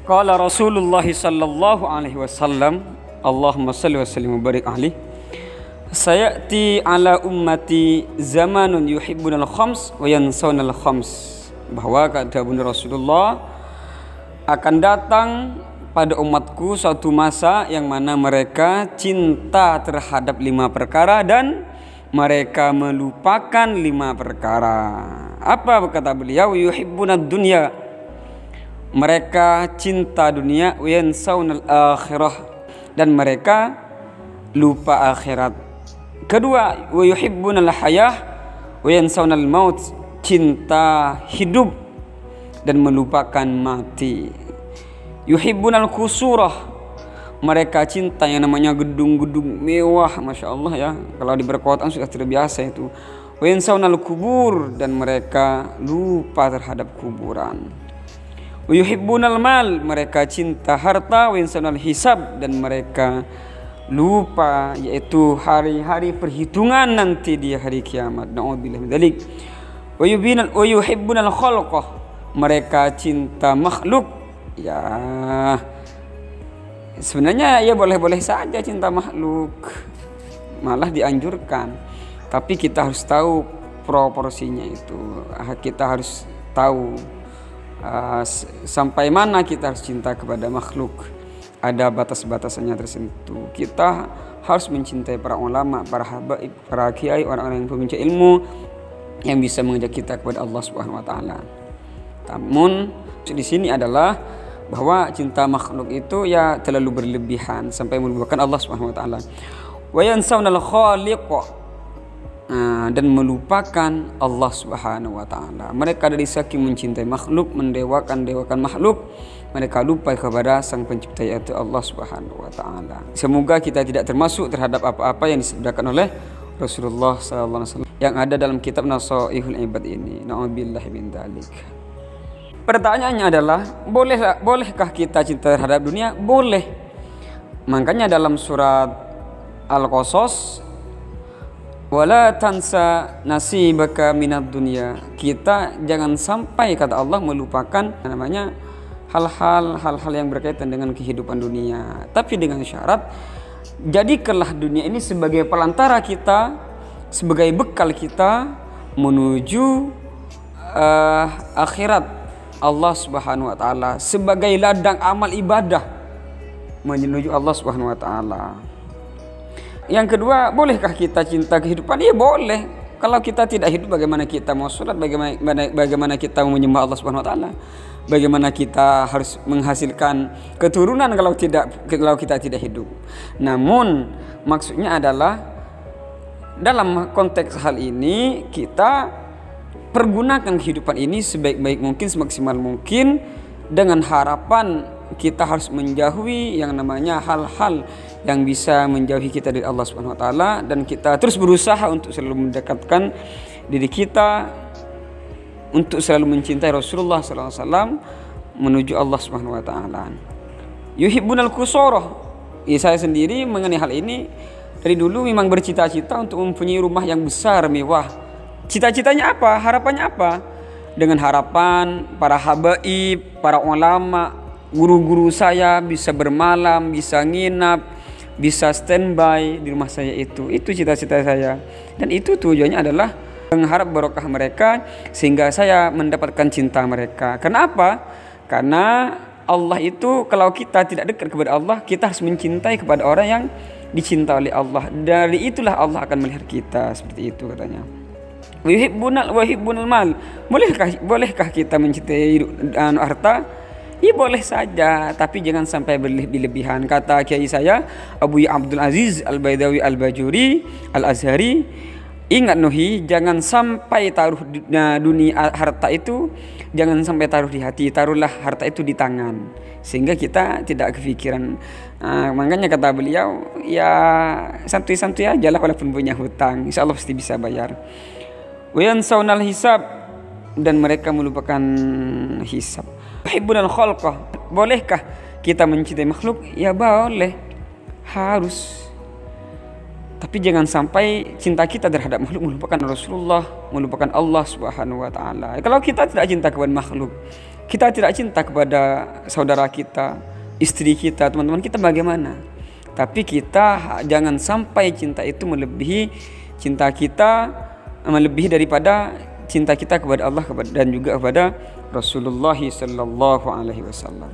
Qala Rasulullah sallallahu alaihi wasallam, Allahumma salli wa sallim wa barik alaihi, sayati ala ummati zamanun yuhibbunal khams wa yansawnal khams. Bahwa kata Bunda Rasulullah, akan datang pada umatku suatu masa yang mana mereka cinta terhadap 5 perkara dan mereka melupakan 5 perkara. Apa kata beliau? Yuhibbunad dunya, mereka cinta dunia, wa yansawnal akhirah, dan mereka lupa akhirat. Kedua, wa yuhibbunal hayah wa yansawnal maut, cinta hidup dan melupakan mati. Yuhibbunal kusurah, mereka cinta yang namanya gedung-gedung mewah, masya Allah ya, kalau di perkotaan sudah terbiasa itu. Wa yansawnal kubur, dan mereka lupa terhadap kuburan. Wa yuhibbunal mal, mereka cinta harta. Wa yansawnal hisab, dan mereka lupa yaitu hari-hari perhitungan nanti di hari kiamat. Na'udzubillah min dzalik. Wa yuhibbunal khalqah, mereka cinta makhluk. Ya, sebenarnya ya boleh-boleh saja cinta makhluk, malah dianjurkan. Tapi kita harus tahu proporsinya itu. Kita harus tahu sampai mana kita harus cinta kepada makhluk. Ada batas-batasannya tertentu. Kita harus mencintai para ulama, para habaib, para kiai, orang-orang yang pembicara ilmu yang bisa mengajak kita kepada Allah Subhanahu wa taala. Namun di sini adalah bahwa cinta makhluk itu ya terlalu berlebihan sampai melupakan Allah Subhanahu wa taala. Wa yansawnal khaliq, dan melupakan Allah Subhanahu wa taala. Mereka dari saking mencintai makhluk, mendewakan makhluk, mereka lupa kepada Sang Pencipta yaitu Allah Subhanahu wa taala. Semoga kita tidak termasuk terhadap apa-apa yang disebutkan oleh Rasulullah sallallahu alaihi wasallam yang ada dalam kitab Nasaihul Ibad ini. Na'udzubillahi min dzalik. Pertanyaannya adalah, bolehkah kita cinta terhadap dunia? Boleh. Makanya dalam surat Al-Qasas, wala tansa nasibaka minad dunya, kita jangan sampai kata Allah melupakan namanya hal-hal yang berkaitan dengan kehidupan dunia. Tapi dengan syarat, jadikanlah dunia ini sebagai pelantara kita, sebagai bekal kita menuju akhirat Allah Subhanahu wa taala, sebagai ladang amal ibadah menuju Allah Subhanahu wa taala. Yang kedua, bolehkah kita cinta kehidupan? Ya boleh. Kalau kita tidak hidup, bagaimana kita mau sholat? Bagaimana kita mau menyembah Allah Subhanahu wa taala? Bagaimana kita harus menghasilkan keturunan kalau kita tidak hidup? Namun maksudnya adalah dalam konteks hal ini kita pergunakan kehidupan ini sebaik-baik mungkin, semaksimal mungkin, dengan harapan kita harus menjauhi yang namanya hal-hal yang bisa menjauhi kita dari Allah Subhanahu wa taala, dan kita terus berusaha untuk selalu mendekatkan diri kita untuk selalu mencintai Rasulullah sallallahu alaihi wasallam menuju Allah Subhanahu wa taala. Yuhibbunal qusurah. Saya sendiri mengenai hal ini dari dulu memang bercita-cita untuk mempunyai rumah yang besar, mewah. Cita-citanya apa? Harapannya apa? Dengan harapan para habaib, para ulama, guru-guru saya bisa bermalam, bisa nginap, bisa standby di rumah saya itu. Itu cita-cita saya. Dan itu tujuannya adalah mengharap barokah mereka sehingga saya mendapatkan cinta mereka. Kenapa? Karena Allah itu, kalau kita tidak dekat kepada Allah, kita harus mencintai kepada orang yang dicinta oleh Allah. Dari itulah Allah akan melihat kita, seperti itu katanya. Wa yuhibbunal mal, bolehkah kita mencintai harta? Ya boleh saja, tapi jangan sampai berlebihan. Kata kiai saya Abu Abdul Aziz Al-Baidawi Al-Bajuri Al-Azhari, ingat Nuhi, jangan sampai taruh dunia harta itu, jangan sampai taruh di hati, taruhlah harta itu di tangan, sehingga kita tidak kepikiran. Makanya kata beliau, ya santuy-santuy aja lah, walaupun punya hutang, insya Allah pasti bisa bayar. Wa yansawnal hisab, dan mereka melupakan hisab. Yuhibbunal khalqah, bolehkah kita mencintai makhluk? Ya boleh, harus. Tapi jangan sampai cinta kita terhadap makhluk melupakan Rasulullah, melupakan Allah Subhanahu wa taala. Kalau kita tidak cinta kepada makhluk, kita tidak cinta kepada saudara kita, istri kita, teman-teman kita, bagaimana? Tapi kita jangan sampai cinta itu melebihi cinta kita, melebihi daripada cinta kita kepada Allah dan juga kepada Rasulullah sallallahu alaihi wasallam.